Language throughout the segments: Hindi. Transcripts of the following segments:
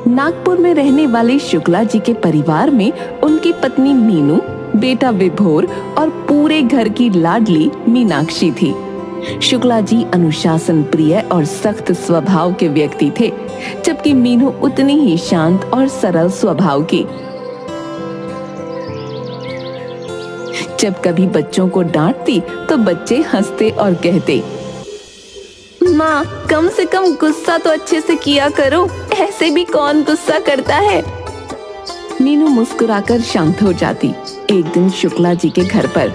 नागपुर में रहने वाले शुक्ला जी के परिवार में उनकी पत्नी मीनू, बेटा विभोर और पूरे घर की लाडली मीनाक्षी थी। शुक्ला जी अनुशासन प्रिय और सख्त स्वभाव के व्यक्ति थे, जबकि मीनू उतनी ही शांत और सरल स्वभाव की। जब कभी बच्चों को डांटती तो बच्चे हंसते और कहते, माँ कम से कम गुस्सा तो अच्छे से किया करो, ऐसे भी कौन गुस्सा करता है। मीनू मुस्कुराकर शांत हो जाती। एक दिन शुक्ला जी के घर पर,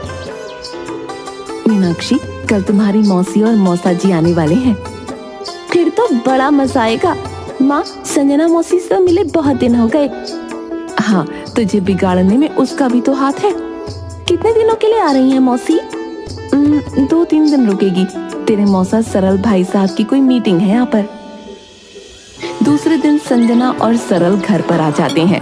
मीनाक्षी कल तुम्हारी मौसी और मौसा जी आने वाले हैं। फिर तो बड़ा मजा आएगा। माँ संजना मौसी से मिले बहुत दिन हो गए। हाँ, तुझे बिगाड़ने में उसका भी तो हाथ है। कितने दिनों के लिए आ रही हैं मौसी? 2-3 दिन रुकेगी। तेरे मौसा सरल भाई साहब की कोई मीटिंग है यहाँ पर। दूसरे दिन संजना और सरल घर पर आ जाते हैं।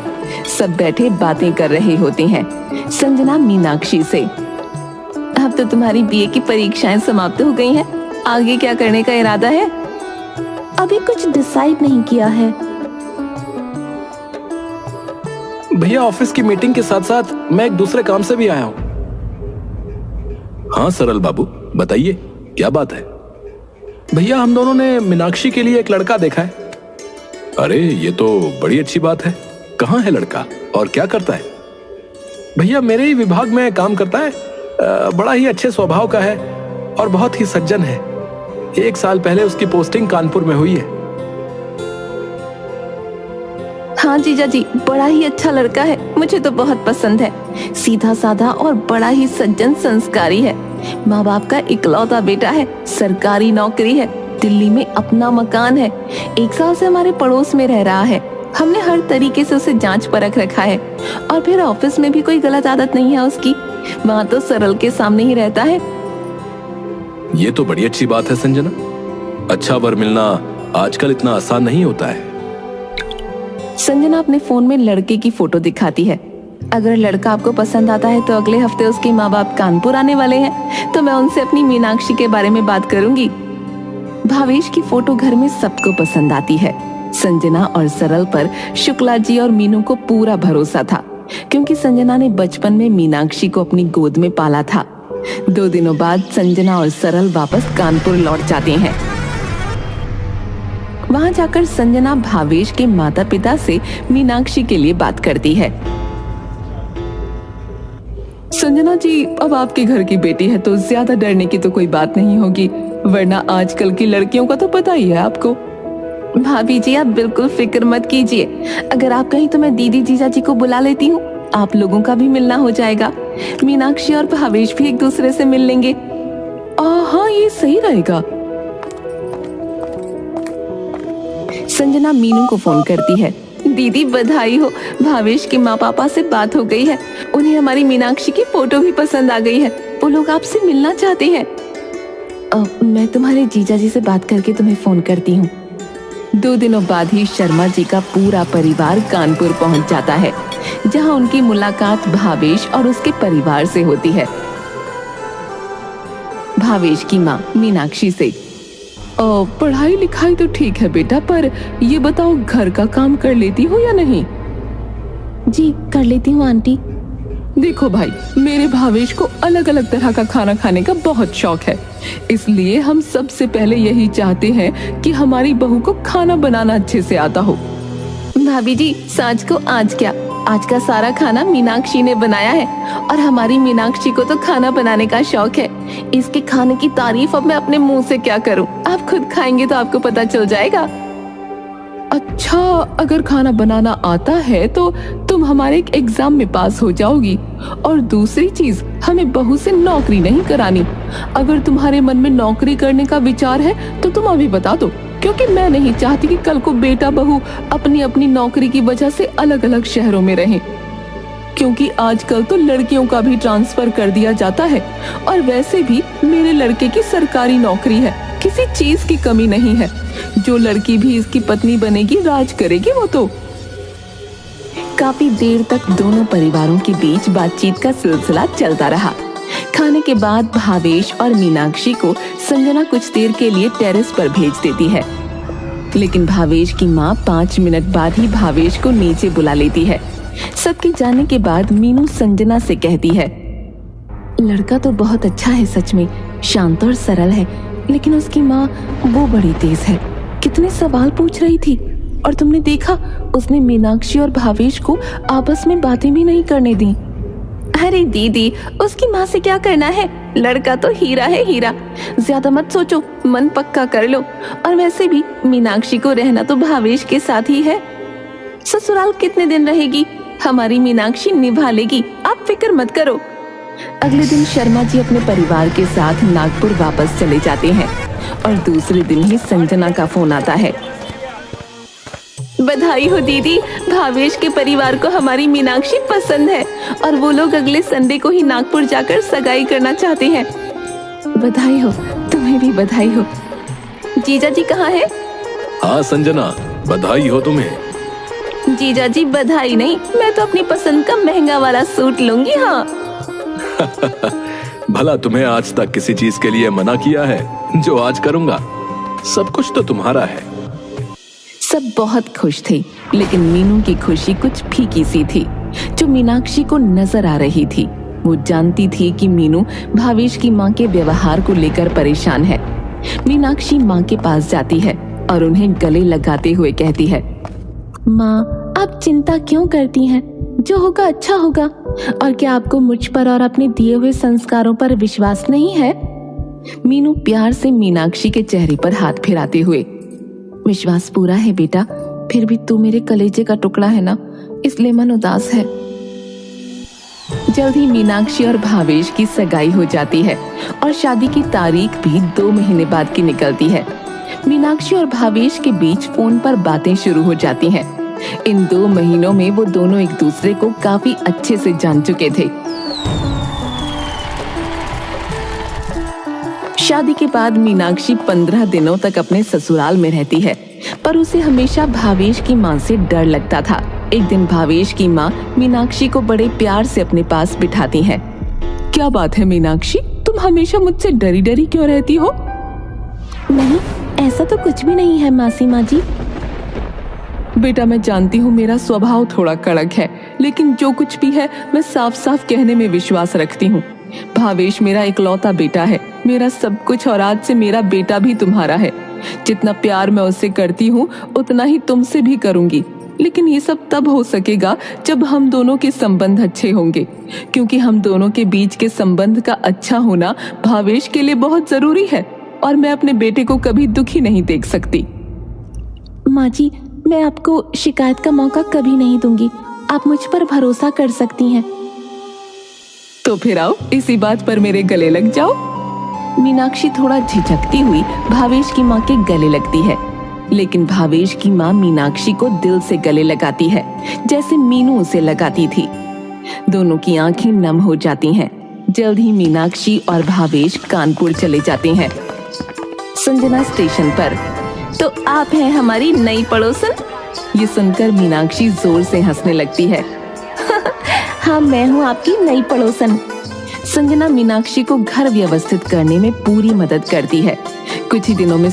सब बैठे बातें कर रहे होते हैं। संजना मीनाक्षी से, अब तो तुम्हारी बीए की परीक्षाएं समाप्त हो गई हैं, आगे क्या करने का इरादा है? अभी कुछ डिसाइड नहीं किया है। भैया ऑफिस की मीटिंग के साथ साथ मैं एक दूसरे काम से भी आया हूँ। हाँ सरल बाबू बताइए क्या बात है? भैया हम दोनों ने मीनाक्षी के लिए एक लड़का देखा है। अरे ये तो बड़ी अच्छी बात है। कहाँ है लड़का और क्या करता है? भैया मेरे ही विभाग में काम करता है। बड़ा ही अच्छे स्वभाव का है और बहुत ही सज्जन है। 1 साल पहले उसकी पोस्टिंग कानपुर में हुई है। हाँ जीजा जी, बड़ा ही अच्छा लड़का है, मुझे तो बहुत पसंद है। सीधा साधा और बड़ा ही सज्जन संस्कारी है। माँ बाप का इकलौता बेटा है, सरकारी नौकरी है, दिल्ली में अपना मकान है, 1 साल से हमारे पड़ोस में रह रहा है। हमने हर तरीके से उसे जांच परख रखा है और फिर ऑफिस में भी कोई गलत आदत नहीं है उसकी। वहाँ तो सरल के सामने ही रहता है। ये तो बड़ी अच्छी बात है संजना। अच्छा वर मिलना आजकल इतना आसान नहीं होता है। संजना अपने फोन में लड़के की फोटो दिखाती है। अगर लड़का आपको पसंद आता है तो अगले हफ्ते उसके माँ बाप कानपुर आने वाले हैं, तो मैं उनसे अपनी मीनाक्षी के बारे में बात करूंगी। भावेश की फोटो घर में सबको पसंद आती है। संजना और सरल पर शुक्ला जी और मीनू को पूरा भरोसा था, क्योंकि संजना ने बचपन में मीनाक्षी को अपनी गोद में पाला था। 2 दिनों बाद संजना और सरल वापस कानपुर लौट जाते हैं। वहां जाकर संजना भावेश के माता पिता से मीनाक्षी के लिए बात करती है। संजना जी, अब आपके घर की बेटी है तो ज्यादा डरने की तो कोई बात नहीं होगी, वरना आजकल की लड़कियों का तो पता ही है आपको। भाभी जी आप बिल्कुल फिक्र मत कीजिए। अगर आप कहीं तो मैं दीदी जीजा जी को बुला लेती हूँ, आप लोगों का भी मिलना हो जाएगा। मीनाक्षी और भावेश भी एक दूसरे से मिल लेंगे। हाँ ये सही रहेगा। संजना मीनू को फोन करती है। दीदी बधाई हो, भावेश के माँ पापा से बात हो गई है, उन्हें हमारी मीनाक्षी की फोटो भी पसंद आ गई है, वो लोग आपसे मिलना चाहते हैं। मैं तुम्हारे जीजा जी से बात करके तुम्हें फोन करती हूँ। 2 दिनों बाद ही शर्मा जी का पूरा परिवार कानपुर पहुंच जाता है, जहां उनकी मुलाकात भावेश और उसके परिवार से होती है। भावेश की माँ मीनाक्षी से, पढ़ाई लिखाई तो ठीक है बेटा, पर ये बताओ घर का काम कर लेती हो या नहीं? जी कर लेती हूँ आंटी। देखो भाई, मेरे भावेश को अलग अलग तरह का खाना खाने का बहुत शौक है, इसलिए हम सबसे पहले यही चाहते हैं कि हमारी बहू को खाना बनाना अच्छे से आता हो। भाभी जी साँझ को आज क्या, आज का सारा खाना मीनाक्षी ने बनाया है और हमारी मीनाक्षी को तो खाना बनाने का शौक है। इसके खाने की तारीफ अब मैं अपने मुंह से क्या करूं, आप खुद खाएंगे तो आपको पता चल जाएगा। अच्छा, अगर खाना बनाना आता है तो तुम हमारे एक एग्जाम में पास हो जाओगी, और दूसरी चीज, हमें बहू से नौकरी नहीं करानी। अगर तुम्हारे मन में नौकरी करने का विचार है तो तुम अभी बता दो, क्योंकि मैं नहीं चाहती कि कल को बेटा बहू अपनी अपनी नौकरी की वजह से अलग अलग शहरों में रहें, क्योंकि आजकल तो लड़कियों का भी ट्रांसफर कर दिया जाता है, और वैसे भी मेरे लड़के की सरकारी नौकरी है, किसी चीज की कमी नहीं है। जो लड़की भी इसकी पत्नी बनेगी राज करेगी वो तो। काफी देर तक दोनों परिवारों के बीच बातचीत का सिलसिला चलता रहा। खाने के बाद भावेश और मीनाक्षी को संजना कुछ देर के लिए टेरेस पर भेज देती है। लेकिन भावेश की माँ 5 मिनट बाद ही भावेश को नीचे बुला लेती है। सबके जाने के बाद मीनू संजना से कहती है, लड़का तो बहुत अच्छा है, सच में शांत और सरल है, लेकिन उसकी माँ वो बड़ी तेज है। कितने सवाल पूछ रही थी, और तुमने देखा उसने मीनाक्षी और भावेश को आपस में बातें भी नहीं करने दी। अरे दीदी, उसकी माँ से क्या करना है, लड़का तो हीरा है हीरा। ज्यादा मत सोचो, मन पक्का कर लो। और वैसे भी मीनाक्षी को रहना तो भावेश के साथ ही है। ससुराल कितने दिन रहेगी, हमारी मीनाक्षी निभा लेगी, आप फिक्र मत करो। अगले दिन शर्मा जी अपने परिवार के साथ नागपुर वापस चले जाते हैं और दूसरे दिन ही संजना का फोन आता है। बधाई हो दीदी, भावेश के परिवार को हमारी मीनाक्षी पसंद है और वो लोग अगले संडे को ही नागपुर जाकर सगाई करना चाहते हैं। बधाई हो, तुम्हें भी बधाई हो। जीजा जी कहाँ है? हाँ संजना, बधाई हो तुम्हें। जीजा जी बधाई नहीं, मैं तो अपनी पसंद का महंगा वाला सूट लूंगी। हाँ भला तुम्हें आज तक किसी चीज के लिए मना किया है जो आज करूंगा? सब कुछ तो तुम्हारा है। सब बहुत खुश थे, लेकिन मीनू की खुशी कुछ फीकी सी थी जो मीनाक्षी को नजर आ रही थी। वो जानती थी कि मीनू भावेश की माँ के व्यवहार को लेकर परेशान है। मीनाक्षी माँ के पास जाती है और उन्हें गले लगाते हुए कहती है, माँ आप चिंता क्यों करती हैं? जो होगा अच्छा होगा। और क्या आपको मुझ पर और अपने दिए हुए संस्कारों पर विश्वास नहीं है? मीनू प्यार से मीनाक्षी के चेहरे पर हाथ फिराते हुए, विश्वास पूरा है बेटा, फिर भी तू मेरे कलेजे का टुकड़ा है ना, इसलिए मन उदास है। जल्द ही मीनाक्षी और भावेश की सगाई हो जाती है और शादी की तारीख भी 2 महीने बाद की निकलती है। मीनाक्षी और भावेश के बीच फोन पर बातें शुरू हो जाती हैं। इन 2 महीनों में वो दोनों एक दूसरे को काफी अच्छे से जान चुके थे। शादी के बाद मीनाक्षी 15 दिनों तक अपने ससुराल में रहती है, पर उसे हमेशा भावेश की माँ से डर लगता था। एक दिन भावेश की माँ मीनाक्षी को बड़े प्यार से अपने पास बिठाती है। क्या बात है मीनाक्षी, तुम हमेशा मुझसे डरी डरी क्यों रहती हो? नहीं, ऐसा तो कुछ भी नहीं है मासी माँ जी। बेटा मैं जानती हूँ मेरा स्वभाव थोड़ा कड़क है, लेकिन जो कुछ भी है मैं साफ साफ कहने में विश्वास रखती हूँ। भावेश मेरा इकलौता बेटा है, मेरा सब कुछ, और आज से मेरा बेटा भी तुम्हारा है। जितना प्यार मैं उससे करती हूँ उतना ही तुमसे भी करूंगी, लेकिन ये सब तब हो सकेगा जब हम दोनों के संबंध अच्छे होंगे, क्योंकि हम दोनों के बीच के संबंध का अच्छा होना भावेश के लिए बहुत जरूरी है, और मैं अपने बेटे को कभी दुखी नहीं देख सकती। माँ जी, मैं आपको शिकायत का मौका कभी नहीं दूंगी, आप मुझ पर भरोसा कर सकती हैं। तो फिर आओ, इसी बात पर मेरे गले लग जाओ। मीनाक्षी थोड़ा झिझकती हुई भावेश की माँ के गले लगती है, लेकिन भावेश की माँ मीनाक्षी को दिल से गले लगाती है, जैसे मीनू उसे लगाती थी। दोनों की आंखें नम हो जाती हैं। जल्द ही मीनाक्षी और भावेश कानपुर चले जाते हैं। संजना स्टेशन पर, तो आप हैं हमारी नई पड़ोसन? ये सुनकर मीनाक्षी जोर से हंसने लगती है। हाँ, मैं हूँ आपकी नई पड़ोसन। संजना मीनाक्षी को घर व्यवस्थित करने में पूरी मदद करती है। कुछ ही दिनों में